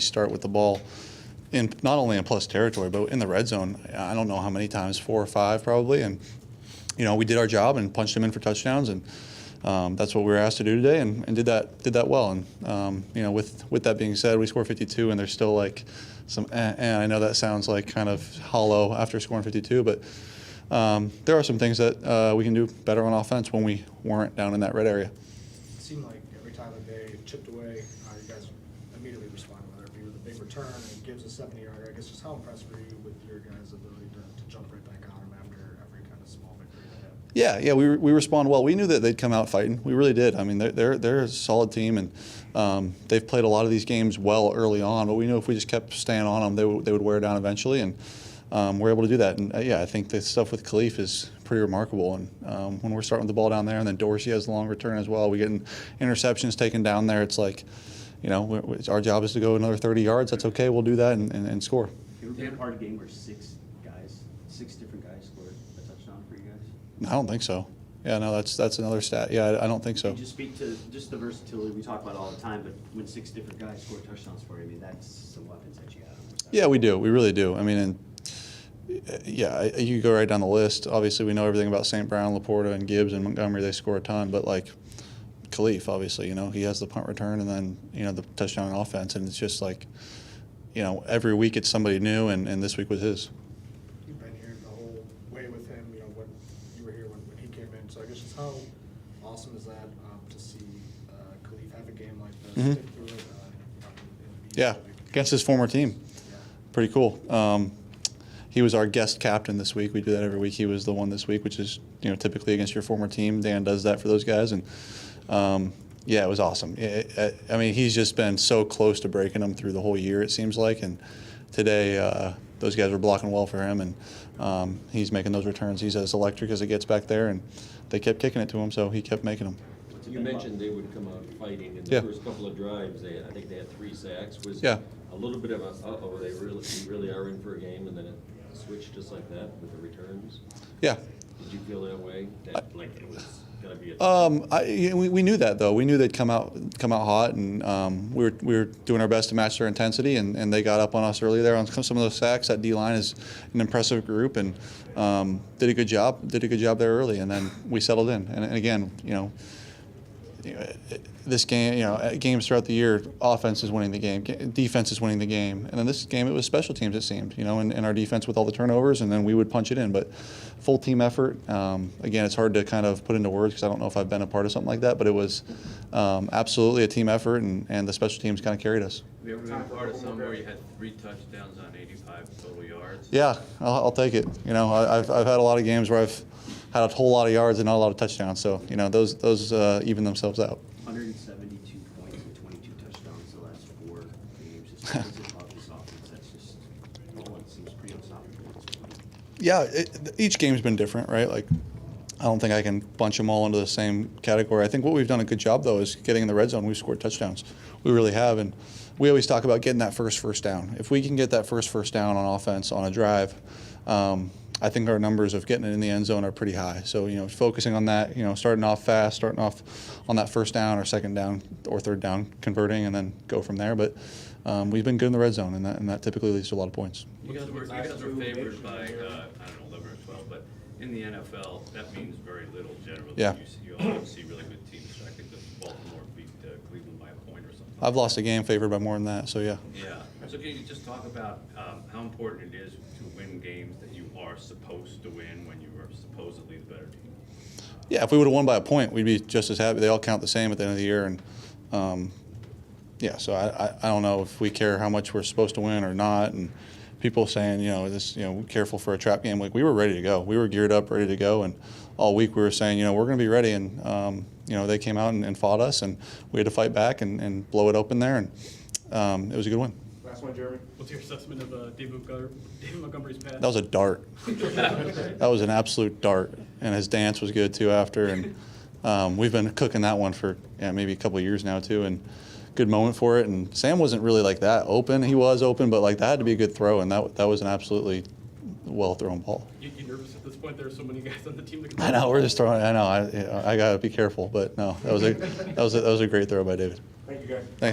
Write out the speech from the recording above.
start with the ball in not only in plus territory, but in the red zone. I don't know how many times, 4 or 5 probably. And, we did our job and punched them in for touchdowns. And that's what we were asked to do today, and did that well. And, with that being said, we scored 52, and there's still like some, and I know that sounds like kind of hollow after scoring 52, but there are some things that we can do better on offense when we weren't down in that red area. It seemed like every time that they chipped away, you guys immediately responded, whether it be with a big return and gives a 70-yarder. I guess just how impressed were you with your guys' ability to jump right back on them after every kind of small victory they had? Yeah, we respond well. We knew that they'd come out fighting. We really did. I mean, they're a solid team, and they've played a lot of these games well early on. But we knew if we just kept staying on them, they would wear down eventually, and we're able to do that. And I think the stuff with Kalif is pretty remarkable. And when we're starting with the ball down there, and then Dorsey has the long return as well, we get interceptions taken down there. It's like, our job is to go another 30 yards. That's okay. We'll do that and score. You ever been a part of a game where 6 different guys scored a touchdown for you guys? I don't think so. Yeah, no, that's another stat. Yeah, I don't think so. Can you just speak to just the versatility we talk about all the time, but when 6 different guys score touchdowns for you, I mean, that's some weapons that you have. Yeah, we do. We really do. I mean, and you go right down the list. Obviously, we know everything about St. Brown, Laporta, and Gibbs and Montgomery. They score a ton, but like Kalif, obviously, he has the punt return and then the touchdown on offense, and it's just like, every week it's somebody new, and this week was his. You've been here the whole way with him. When you were here when he came in. So I guess just how awesome is that to see Kalif have a game like this, Mm-hmm. stick through it, and Yeah, against his former team. Yeah. Pretty cool. He was our guest captain this week. We do that every week. He was the one this week, which is typically against your former team. Dan does that for those guys, and it was awesome. I mean, he's just been so close to breaking them through the whole year, it seems like, and today those guys were blocking well for him, and he's making those returns. He's as electric as it gets back there, and they kept kicking it to him, so he kept making them. You mentioned they would come out fighting in the first couple of drives. I think they had 3 sacks. Was a little bit of a they really are in for a game, and then it switched just like that with the returns. Yeah. Did you feel that way? That like it was gonna be a we knew that, though. We knew they'd come out hot, and we were doing our best to match their intensity, and they got up on us early there on some of those sacks. That D-line is an impressive group, and did a good job there early, and then we settled in. And again, this game, games throughout the year, offense is winning the game, defense is winning the game, and in this game it was special teams, it seemed, and our defense with all the turnovers, and then we would punch it in. But full team effort. Again, it's hard to kind of put into words because I don't know if I've been a part of something like that, but it was absolutely a team effort, and the special teams kind of carried us. Have you ever been a part of something where you had 3 touchdowns on 85 total yards? Yeah, I'll take it. I've had a lot of games where I've had a whole lot of yards and not a lot of touchdowns, so those even themselves out. 172 points and 22 touchdowns the last 4 games. Just what is it about this offense that's just it seems pretty unstoppable at this point? Yeah, each game's been different, right? Like, I don't think I can bunch them all into the same category. I think what we've done a good job, though, is getting in the red zone. We've scored touchdowns. We really have, and we always talk about getting that first down. If we can get that first down on offense on a drive, I think our numbers of getting it in the end zone are pretty high. So, focusing on that, starting off fast, starting off on that first down or second down or third down, converting, and then go from there. But we've been good in the red zone, and that typically leads to a lot of points. You guys were favored by, 11 or 12, but in the NFL, that means very little generally. Yeah. You always see really good teams. I think the Baltimore beat Cleveland by a point or something. I've lost a game favored by more than that, so yeah. Yeah. So can you just talk about how important it is to win games that you are supposed to win when you are supposedly the better team? Yeah, if we would have won by a point, we'd be just as happy. They all count the same at the end of the year, and so I don't know if we care how much we're supposed to win or not. And people saying, careful for a trap game. Like, we were ready to go. We were geared up, ready to go, and all week we were saying, we're going to be ready. And they came out and fought us, and we had to fight back and blow it open there, and it was a good win. Last one, Jeremy. What's your assessment of David Montgomery's pass? That was a dart. That was an absolute dart, and his dance was good too after. And we've been cooking that one for maybe a couple of years now too, and good moment for it. And Sam wasn't really like that open. He was open, but like that had to be a good throw, and that was an absolutely well thrown ball. You nervous at this point? There are so many guys on the team that can. I know we're just throwing. I know I gotta be careful, but no, that was a great throw by David. Thank you, guys. Thanks.